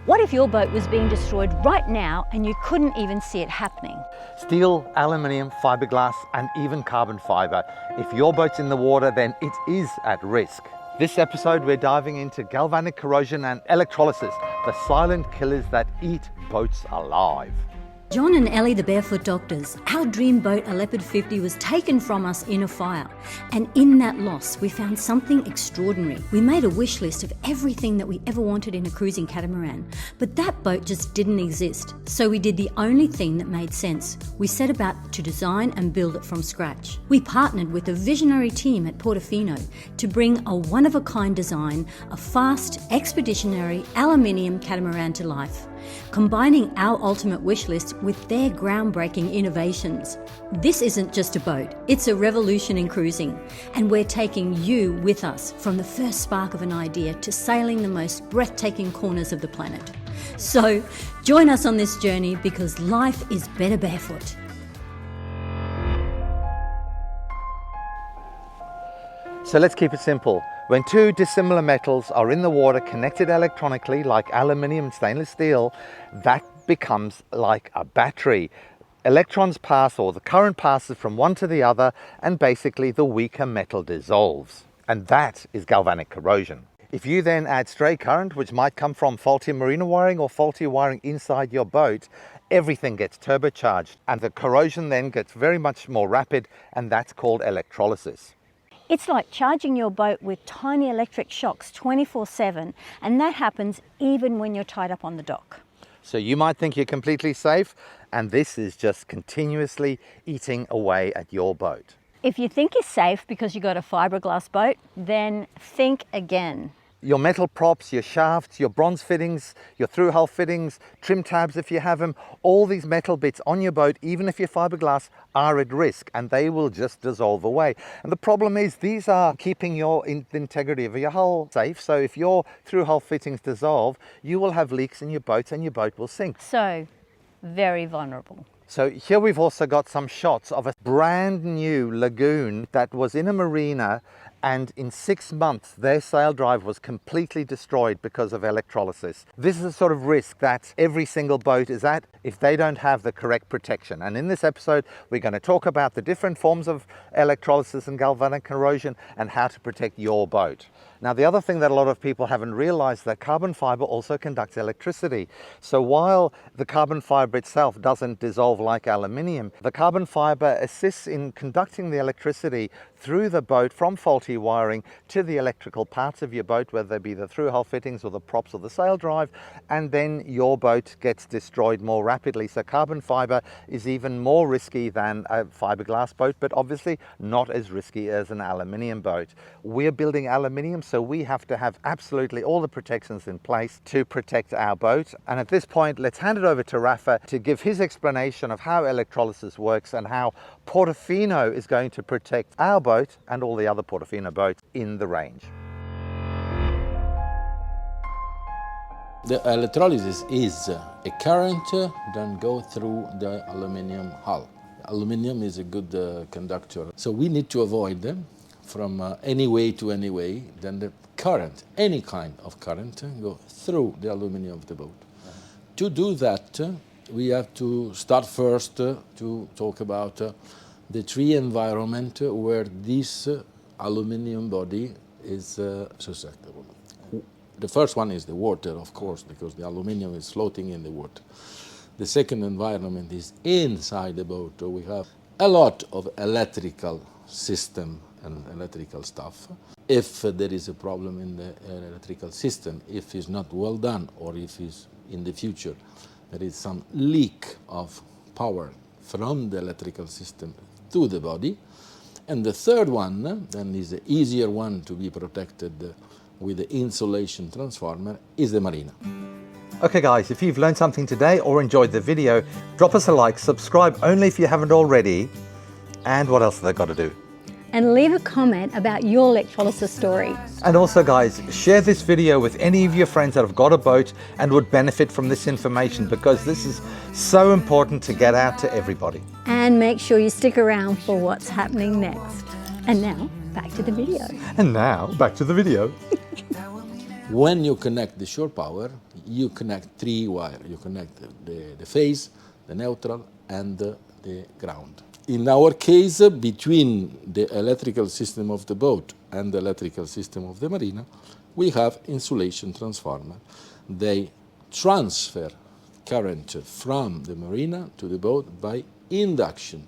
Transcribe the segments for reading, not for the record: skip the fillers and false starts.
What if your boat was being destroyed right now and you couldn't even see it happening? Steel, aluminium, fiberglass, and even carbon fiber. If your boat's in the water, then it is at risk. This episode, we're diving into galvanic corrosion and electrolysis, the silent killers that eat boats alive. John and Ellie, the barefoot doctors, our dream boat, a Leopard 50, was taken from us in a fire. And in that loss, we found something extraordinary. We made a wish list of everything that we ever wanted in a cruising catamaran, but that boat just didn't exist. So we did the only thing that made sense. We set about to design and build it from scratch. We partnered with a visionary team at Portofino to bring a one-of-a-kind design, a fast, expeditionary aluminium catamaran to life, combining our ultimate wish list with their groundbreaking innovations. This isn't just a boat, it's a revolution in cruising, and we're taking you with us from the first spark of an idea to sailing the most breathtaking corners of the planet. So join us on this journey, because life is better barefoot. So let's keep it simple. When two dissimilar metals are in the water connected electronically, like aluminium and stainless steel, that becomes like a battery. Electrons pass, or the current passes from one to the other, and basically the weaker metal dissolves. And that is galvanic corrosion. If you then add stray current, which might come from faulty marina wiring or faulty wiring inside your boat, everything gets turbocharged, and the corrosion then gets very much more rapid, and that's called electrolysis. It's like charging your boat with tiny electric shocks 24/7, and that happens even when you're tied up on the dock. So you might think you're completely safe, and this is just continuously eating away at your boat. If you think you're safe because you got a fiberglass boat, then think again. Your metal props, your shafts, your bronze fittings, your through-hull fittings, trim tabs if you have them, all these metal bits on your boat, even if you're fiberglass, are at risk, and they will just dissolve away. And the problem is these are keeping the integrity of your hull safe. So if your through-hull fittings dissolve, you will have leaks in your boat and your boat will sink. So, very vulnerable. So here we've also got some shots of a brand new lagoon that was in a marina, and in 6 months their sail drive was completely destroyed because of electrolysis. This is a sort of risk that every single boat is at if they don't have the correct protection. And in this episode we're going to talk about the different forms of electrolysis and galvanic corrosion and how to protect your boat. Now, the other thing that a lot of people haven't realized, that carbon fiber also conducts electricity. So while the carbon fiber itself doesn't dissolve like aluminium, the carbon fiber assists in conducting the electricity through the boat from faulty wiring to the electrical parts of your boat, whether they be the through-hull fittings or the props or the sail drive, and then your boat gets destroyed more rapidly. So carbon fiber is even more risky than a fiberglass boat, but obviously not as risky as an aluminium boat. We're building aluminium, so we have to have absolutely all the protections in place to protect our boat. And at this point, let's hand it over to Rafa to give his explanation of how electrolysis works and how Portofino is going to protect our boat and all the other Portofino boats in the range. The electrolysis is a current that goes through the aluminium hull. Aluminium is a good conductor, so we need to avoid them from any way to any way. Then the current, any kind of current, go through the aluminium of the boat. To do that, we have to start first to talk about the three environments where this aluminium body is susceptible. The first one is the water, of course, because the aluminium is floating in the water. The second environment is inside the boat. We have a lot of electrical system and electrical stuff. If there is a problem in the electrical system, if it's not well done, or if it's in the future there is some leak of power from the electrical system to the body. And the third one, then is the easier one to be protected with the insulation transformer, is the marina. Okay guys, if you've learned something today or enjoyed the video, drop us a like, subscribe only if you haven't already, and what else have they got to do? And leave a comment about your electrolysis story. And also guys, share this video with any of your friends that have got a boat and would benefit from this information, because this is so important to get out to everybody. And make sure you stick around for what's happening next. And now, back to the video. And now, back to the video. When you connect the shore power, you connect three wires. You connect the phase, the neutral, and the ground. In our case, between the electrical system of the boat and the electrical system of the marina, we have insulation transformer. They transfer current from the marina to the boat by induction.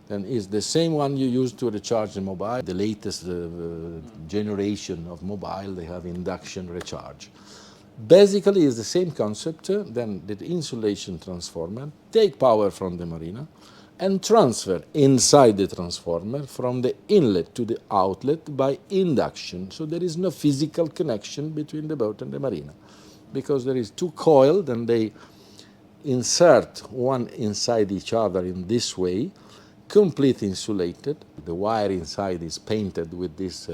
And it's the same one you use to recharge the mobile. The latest generation of mobile, they have induction recharge. Basically, it's the same concept. Then the insulation transformer take power from the marina and transfer inside the transformer from the inlet to the outlet by induction. So there is no physical connection between the boat and the marina, because there is two coils, and they insert one inside each other in this way, completely insulated. The wire inside is painted with this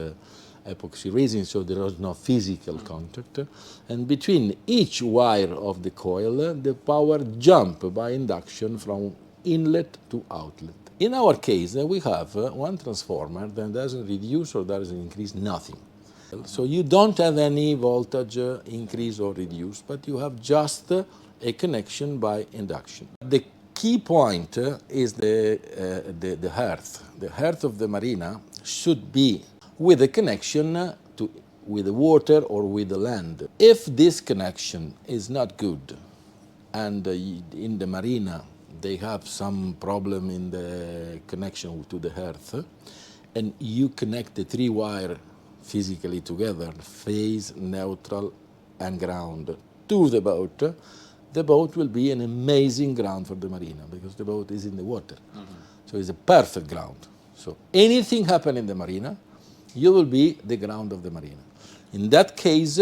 epoxy resin, so there is no physical contact. And between each wire of the coil, the power jump by induction from inlet to outlet. In our case, we have one transformer that doesn't reduce or doesn't increase nothing. So you don't have any voltage increase or reduce, but you have just a connection by induction. The key point is the hearth. The hearth of the marina should be with a connection with the water or with the land. If this connection is not good, and in the marina they have some problem in the connection to the hearth, and you connect the three wire physically together, phase, neutral, and ground, to the boat will be an amazing ground for the marina, because the boat is in the water. So it's a perfect ground. So anything happen in the marina, you will be the ground of the marina. In that case,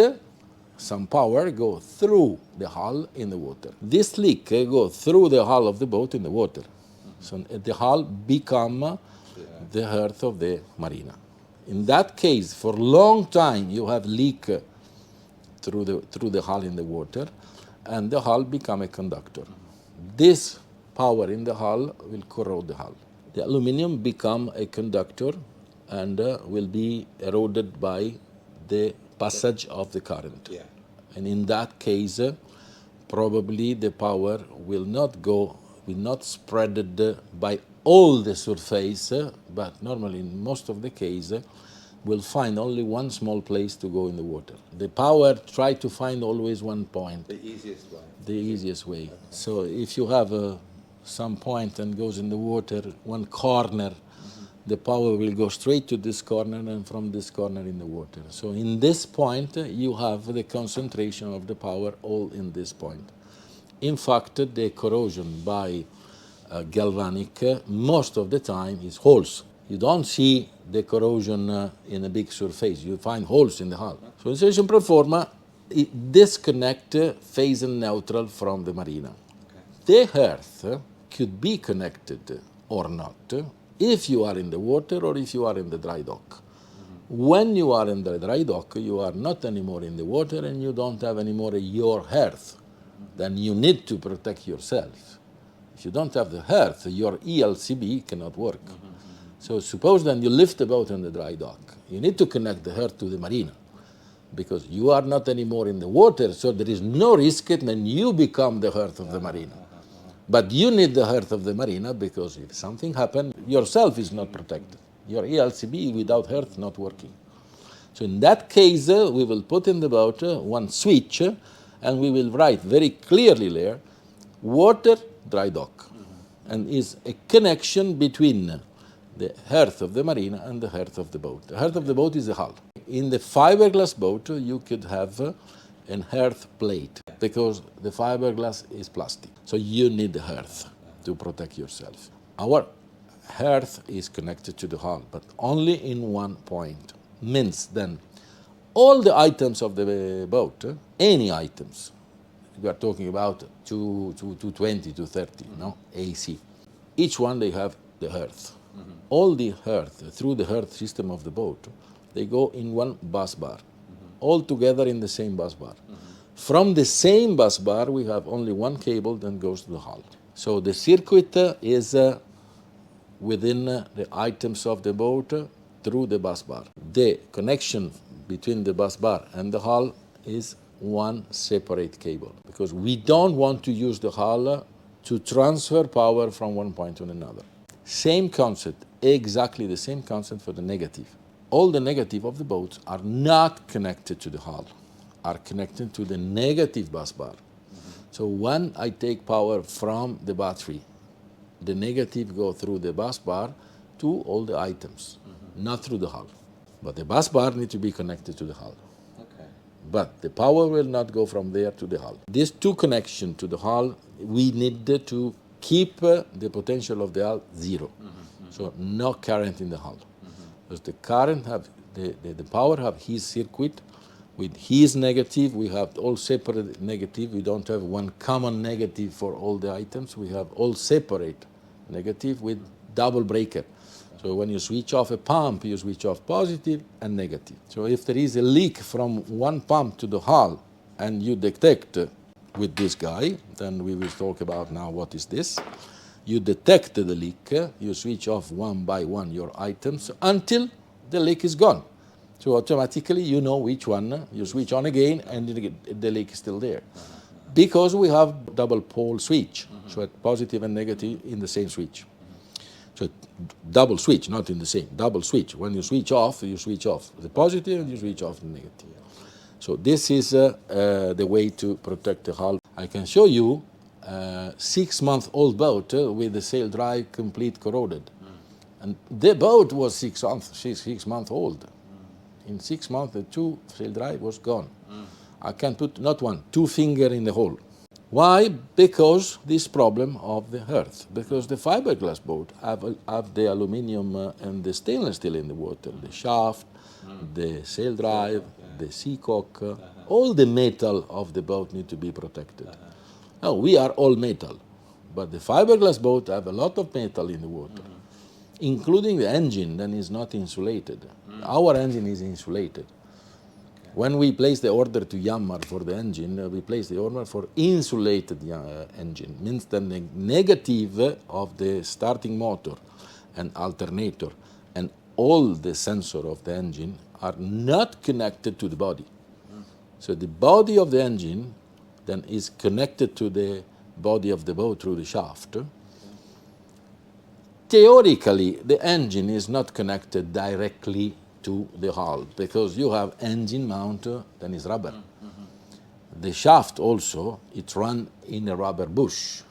some power go through the hull in the water. This leak go through the hull of the boat in the water. So the hull become the hearth of the marina. In that case, for a long time, you have leak through the hull in the water, and the hull become a conductor. This power in the hull will corrode the hull. The aluminum become a conductor and will be eroded by the passage of the current. Yeah. And in that case, probably the power will not spread by all the surface, but normally in most of the case, will find only one small place to go in the water. The power try to find always one point. The easiest way. The easiest way. So if you have some point and goes in the water, one corner, the power will go straight to this corner, and from this corner in the water. So in this point, you have the concentration of the power all in this point. In fact, the corrosion by galvanic, most of the time is holes. You don't see the corrosion in a big surface. You find holes in the hull. So insulation proforma, it disconnect phase and neutral from the marina. Okay. The earth could be connected or not if you are in the water or if you are in the dry dock. When you are in the dry dock, you are not anymore in the water, and you don't have anymore your earth. Then you need to protect yourself. If you don't have the earth, your ELCB cannot work. So suppose then you lift the boat in the dry dock. You need to connect the earth to the marina, because you are not anymore in the water, so there is no risk that you become the earth of the marina. But you need the earth of the marina, because if something happens, yourself is not protected. Your ELCB without earth not working. So in that case, we will put in the boat one switch, and we will write very clearly there, water, dry dock. And is a connection between the earth of the marina and the earth of the boat. The earth of the boat is the hull. In the fiberglass boat, you could have an earth plate, because the fiberglass is plastic. So you need the earth to protect yourself. Our earth is connected to the hull, but only in one point. Means then all the items of the boat, any items, we are talking about 220, 230, no? AC. Each one they have the earth. All the earth, through the earth system of the boat, they go in one bus bar, all together in the same bus bar. From the same bus bar, we have only one cable that goes to the hull. So the circuit is within the items of the boat through the bus bar. The connection between the bus bar and the hull is one separate cable, because we don't want to use the hull to transfer power from one point to another. Same concept, exactly the same concept for the negative. All the negative of the boats are not connected to the hull, are connected to the negative bus bar. So when I take power from the battery, the negative go through the bus bar to all the items, not through the hull. But the bus bar needs to be connected to the hull. Okay. But the power will not go from there to the hull. These two connections to the hull, we need to keep the potential of the hull zero. So no current in the hull. Because the current have, the power have his circuit with his negative. We have all separate negative. We don't have one common negative for all the items. We have all separate negative with double breaker. So when you switch off a pump, you switch off positive and negative. So if there is a leak from one pump to the hull and you detect with this guy, then we will talk about now what is this. You detect the leak, you switch off one by one your items until the leak is gone. So automatically you know which one, you switch on again and the leak is still there. Because we have double pole switch, so positive and negative in the same switch. So double switch, not in the same, double switch. When you switch off the positive and you switch off the negative. So this is the way to protect the hull. I can show you a 6-month-old boat with the sail drive complete corroded. And the boat was 6 months old. In 6 months, the two sail drive was gone. I can put not one, 2 fingers in the hole. Why? Because this problem of the earth. Because the fiberglass boat have the aluminium and the stainless steel in the water, the shaft, the sail drive, the seacock, all the metal of the boat need to be protected. Now, we are all metal, but the fiberglass boat have a lot of metal in the water, including the engine that is not insulated. Our engine is insulated. When we place the order to Yanmar for the engine, we place the order for insulated engine. Means that the negative of the starting motor and alternator and all the sensor of the engine are not connected to the body. So the body of the engine then is connected to the body of the boat through the shaft. Theoretically, the engine is not connected directly to the hull because you have engine mount that is rubber. The shaft also, it run in a rubber bush.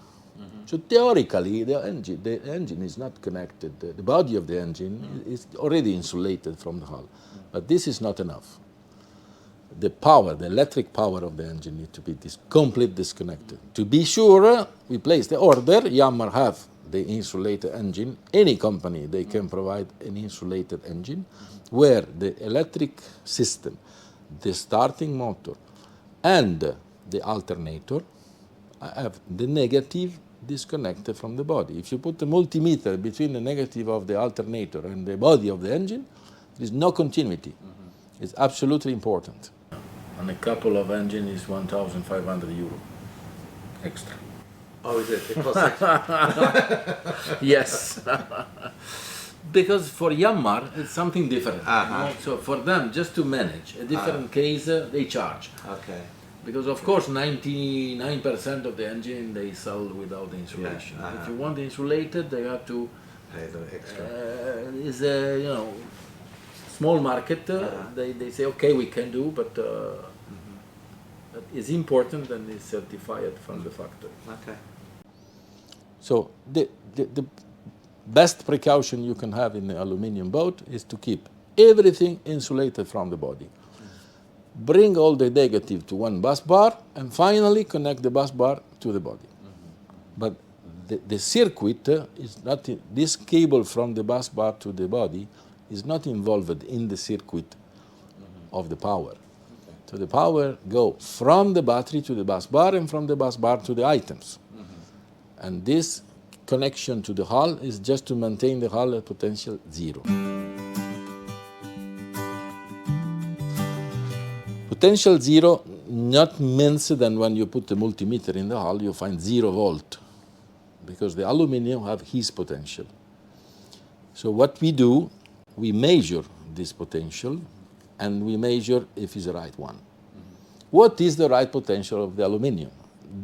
So theoretically, the engine is not connected. The body of the engine is already insulated from the hull. But this is not enough. The power, the electric power of the engine needs to be completely disconnected. To be sure, we place the order. Yanmar have the insulated engine. Any company, they can provide an insulated engine where the electric system, the starting motor, and the alternator have the negative disconnected from the body. If you put a multimeter between the negative of the alternator and the body of the engine, there is no continuity. It's absolutely important. And a couple of engines is 1,500 euro extra. Oh, is it? It costs extra. Yes. Because for Yanmar, it's something different. You know? So for them, just to manage a different case, they charge. Okay. Because of course, 99% of the engine they sell without the insulation. If you want insulated, they have to pay the extra. It's a small market. They say okay, we can do, but it's important and it's certified from the factory. Okay. So the best precaution you can have in the aluminium boat is to keep everything insulated from the body. Bring all the negative to one bus bar and finally connect the bus bar to the body. But the circuit is not, this cable from the bus bar to the body is not involved in the circuit of the power. Okay. So the power go from the battery to the bus bar and from the bus bar to the items. And this connection to the hull is just to maintain the hull at potential zero. Potential zero not means that when you put the multimeter in the hull you find 0 volt, because the aluminium have his potential. So what we do, we measure this potential and we measure if it's the right one. What is the right potential of the aluminium?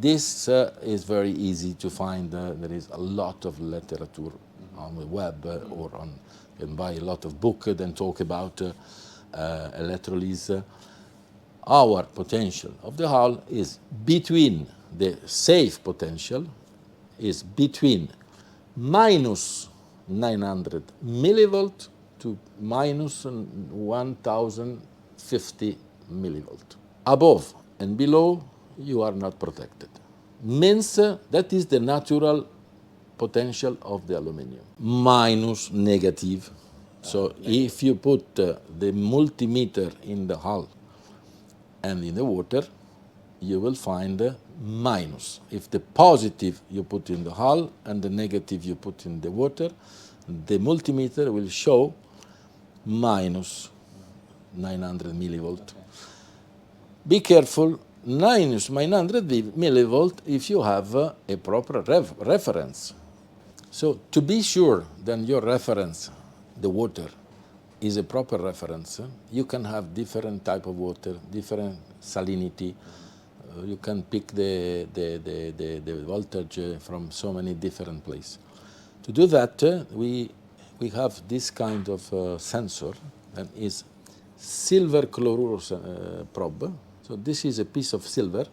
This is very easy to find. There is a lot of literature on the web or on, you can buy a lot of books that talk about electrolysis. Our potential of the hull is between, the safe potential is between minus 900 millivolt to minus 1050 millivolt. Above and below, you are not protected. Means that is the natural potential of the aluminium. Minus negative. So if you put the multimeter in the hull and in the water, you will find minus. If the positive you put in the hull and the negative you put in the water, the multimeter will show minus 900 millivolt. Okay. Be careful, minus 900 millivolt if you have a proper reference. So to be sure that your reference, the water, is a proper reference, you can have different type of water, different salinity. You can pick the voltage from so many different places. To do that, we have this kind of sensor that is silver chloruro probe. So this is a piece of silver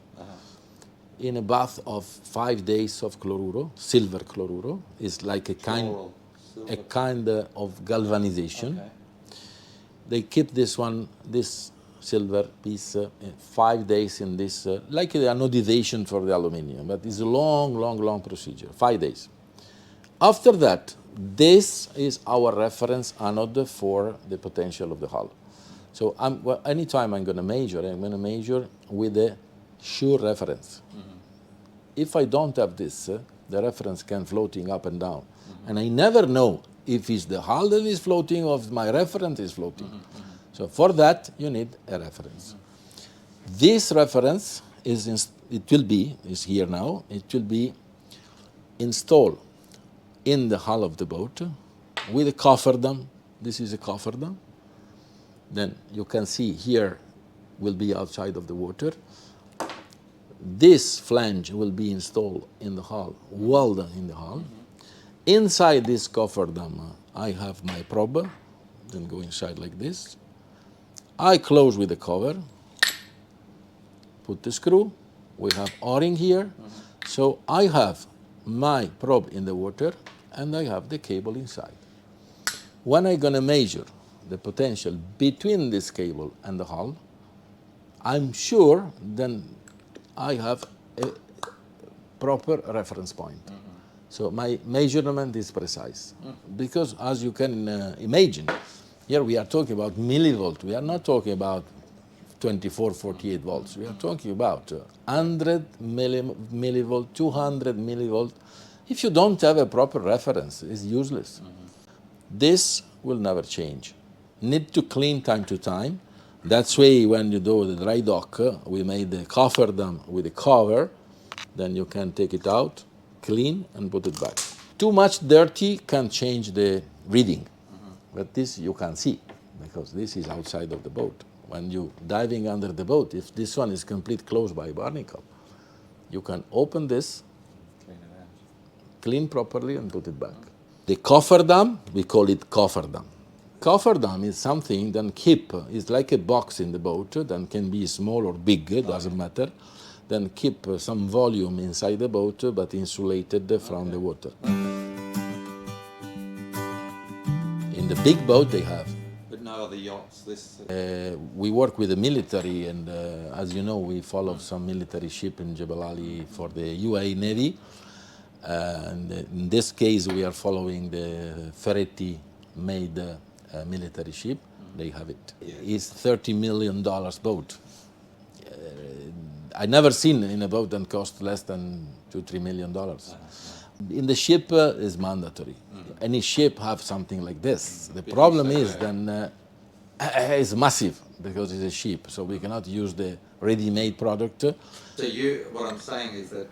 in a bath of 5 days of chloruro. Silver chloruro is like a kind of galvanization. Okay. They keep this silver piece 5 days in this, like the anodization for the aluminium, but it's a long procedure, 5 days. After that, this is our reference anode for the potential of the hull. So anytime I'm going to measure with a sure reference. If I don't have this, the reference can floating up and down. And I never know if it's the hull that is floating or if my reference is floating. So for that, you need a reference. This reference is here now. It will be installed in the hull of the boat with a cofferdam. This is a cofferdam. Then you can see here will be outside of the water. This flange will be installed in the hull, welded in the hull. Inside this cofferdam, I have my probe. Then go inside like this. I close with the cover, put the screw, we have O-ring here, so I have my probe in the water and I have the cable inside. When I'm going to measure the potential between this cable and the hull, I'm sure then I have a proper reference point. So my measurement is precise. Because as you can imagine, here we are talking about millivolt. We are not talking about 24, 48 volts. We are talking about 100 millivolt, 200 millivolt. If you don't have a proper reference, it's useless. This will never change. Need to clean time to time. That's why when you do the dry dock, we made the cofferdam with a cover. Then you can take it out, clean, and put it back. Too much dirty can change the reading. But this you can see, because this is outside of the boat. When you diving under the boat, if this one is complete closed by barnacle, you can open this, clean properly, and put it back. The cofferdam, we call it cofferdam. Cofferdam is something that is like a box in the boat, that can be small or big, doesn't matter. Then keep some volume inside the boat, but insulated from the water. In the big boat they have. But no other yachts? We work with the military, and as you know, we follow some military ship in Jebel Ali for the UAE Navy. And in this case, we are following the Ferretti-made military ship. They have it. It's $30 million boat. I never seen in a boat that cost less than $2-3 million. In the ship is mandatory. Any ship have something like this. The problem is then it's massive because it's a ship, so we cannot use the ready-made product. So what I'm saying is that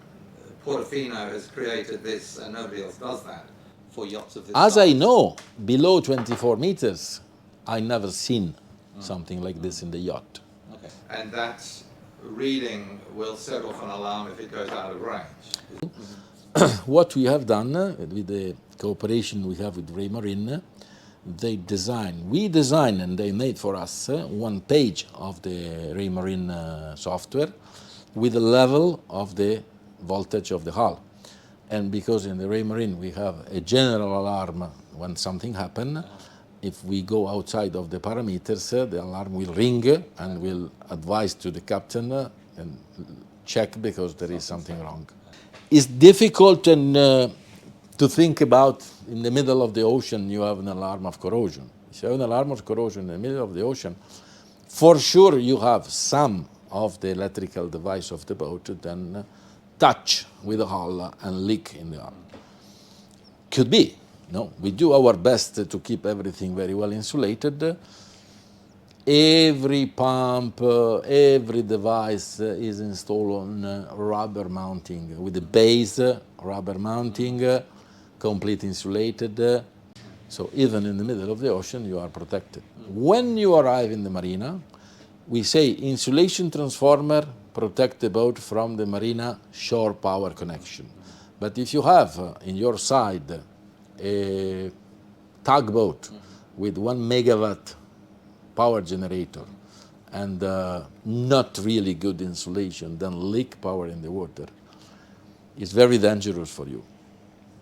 Portofino has created this and nobody else does that for yachts of this As size. I know, below 24 meters, I never seen something like this in the yacht. Okay. And that's reading will set off an alarm if it goes out of range. What we have done with the cooperation we have with Raymarine, we design and they made for us one page of the Raymarine software with the level of the voltage of the hull. And because in the Raymarine we have a general alarm when something happens, if we go outside of the parameters, the alarm will ring and will advise to the captain and check because there is something wrong. It's difficult to think about in the middle of the ocean you have an alarm of corrosion. If you have an alarm of corrosion in the middle of the ocean, for sure you have some of the electrical device of the boat then touch with the hull and leak in the hull. Could be. No, we do our best to keep everything very well insulated. Every pump, every device is installed on rubber mounting with the base rubber mounting, complete insulated. So even in the middle of the ocean, you are protected. When you arrive in the marina, we say insulation transformer protect the boat from the marina shore power connection. But if you have in your side a tugboat with 1 megawatt power generator and not really good insulation, then leak power in the water, it's very dangerous for you.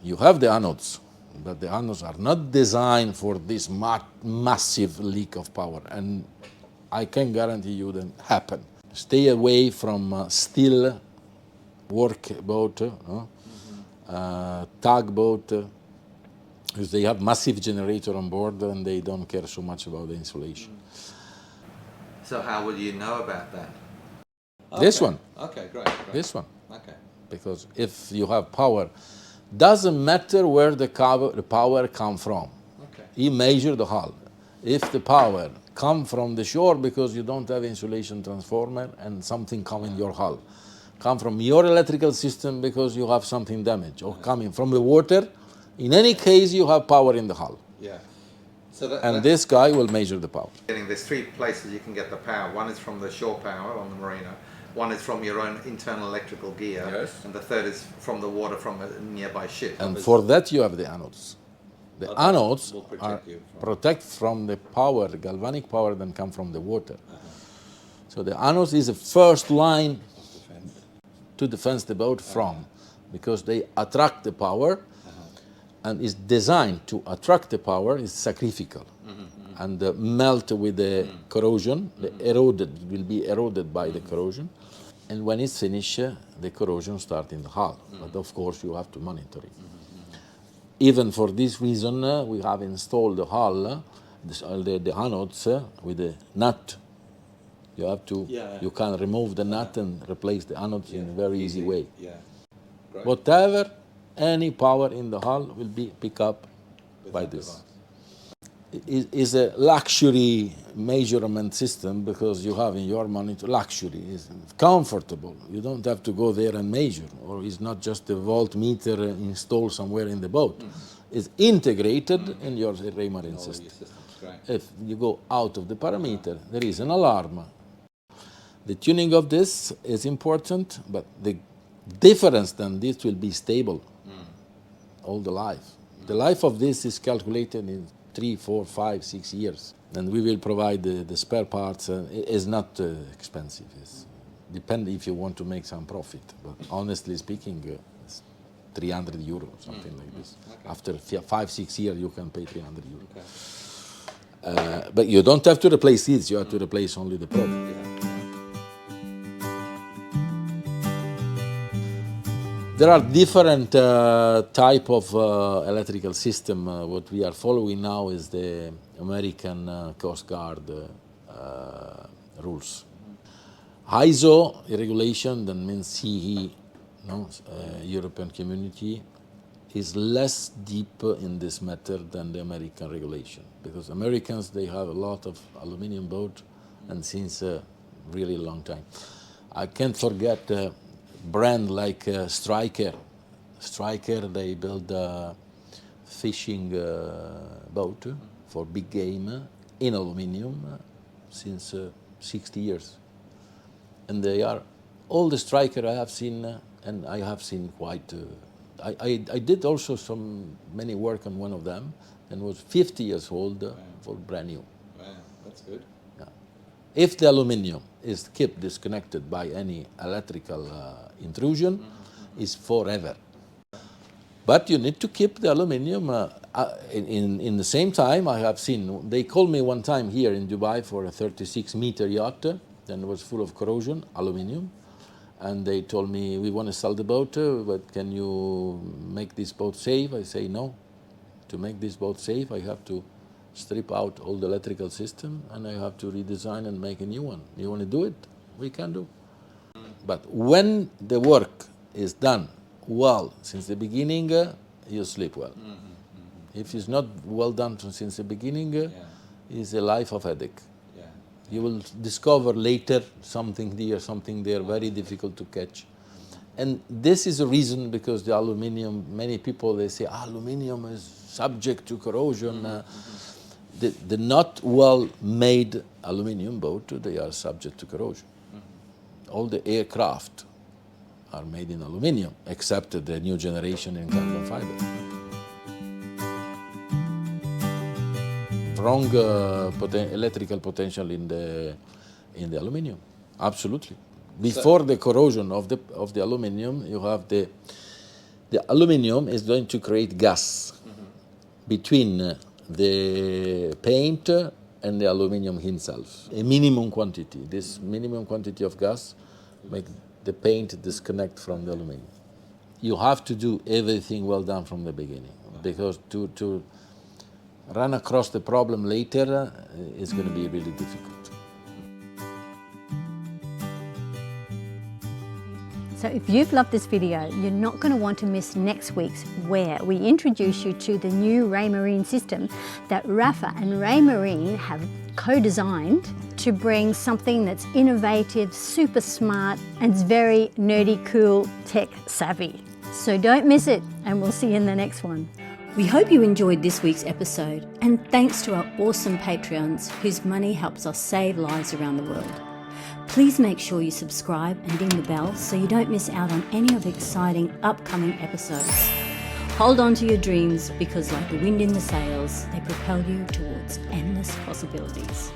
You have the anodes, but the anodes are not designed for this massive leak of power, and I can guarantee you that happen. Stay away from steel workboat, tugboat, because they have massive generator on board and they don't care so much about the insulation. So how will you know about that? This one. Okay, great. This one. Okay. Because if you have power, doesn't matter where the power come from. Okay. You measure the hull. If the power come from the shore because you don't have insulation transformer and something come in your hull, come from your electrical system because you have something damaged, or coming from the water, in any case you have power in the hull. Yeah. So And this guy will measure the power. there's 3 places you can get the power. One is from the shore power on the marina, one is from your own internal electrical gear, Yes. and the third is from the water from a nearby ship. And for that you have the anodes. The anodes will protect are you from- protect from the power, the galvanic power that come from the water. So the anodes is the first line to defend the boat from, because they attract the power and is designed to attract the power, is sacrificial and melt with the corrosion, will be eroded by the corrosion. And when it's finished, the corrosion starts in the hull. But of course you have to monitor it. Even for this reason, we have installed the hull, the anodes with the nut. You have to, you can remove the nut and replace the anodes in a very easy way. Yeah. Great. Whatever, any power in the hull will be picked up by this. It is a luxury measurement system because you have in your monitor luxury. It's comfortable. You don't have to go there and measure, or it's not just a voltmeter installed somewhere in the boat. It's integrated in your Raymarine system. If you go out of the parameter, there is an alarm. The tuning of this is important, but the difference then this will be stable all the life. The life of this is calculated in 3, 4, 5, 6 years. And we will provide the spare parts. It's not expensive. It's depends if you want to make some profit. But honestly speaking, it's 300 euro, something like this. Okay. After 5, 6 years, you can pay 300 euro. Okay. But you don't have to replace seats. You have to replace only the product. There are different type of electrical system. What we are following now is the American Coast Guard rules. ISO regulation, that means CE, European Community, is less deep in this matter than the American regulation, because Americans, they have a lot of aluminum boat, and since a really long time. I can't forget brand like Striker. Striker, they build a fishing boat for big game in aluminium since 60 years. and they are all the striker I have seen, and I have seen quite. I did also many work on one of them, and was 50 years old for brand new. Wow, that's good. Yeah. If the aluminium is kept disconnected by any electrical intrusion, is forever. But you need to keep the aluminium. In the same time, I have seen, they called me one time here in Dubai for a 36-meter yacht, and it was full of corrosion, aluminium. And they told me, we want to sell the boat, but can you make this boat safe? I say, no. To make this boat safe, I have to strip out all the electrical system, and I have to redesign and make a new one. You want to do it? We can do. But when the work is done well since the beginning, you sleep well. If it's not well done since the beginning, it's a life of headache. You will discover later something there, very difficult to catch. And this is a reason, because the aluminium, many people, they say, aluminium is subject to corrosion. The not well-made aluminium boat, they are subject to corrosion. All the aircraft are made in aluminium, except the new generation in carbon fiber. Wrong electrical potential in the aluminium, absolutely. Before the corrosion of the aluminium, you have the aluminium is going to create gas between the paint and the aluminium himself. A minimum quantity. This minimum quantity of gas makes the paint disconnect from the aluminium. You have to do everything well done from the beginning, because to run across the problem later is going to be really difficult. So if you've loved this video, you're not going to want to miss next week's, where we introduce you to the new Raymarine system that Rafa and Raymarine have co-designed to bring something that's innovative, super smart, and it's very nerdy, cool, tech savvy. So don't miss it, and we'll see you in the next one. We hope you enjoyed this week's episode, and thanks to our awesome Patreons whose money helps us save lives around the world. Please make sure you subscribe and ding the bell so you don't miss out on any of the exciting upcoming episodes. Hold on to your dreams, because like the wind in the sails, they propel you towards endless possibilities.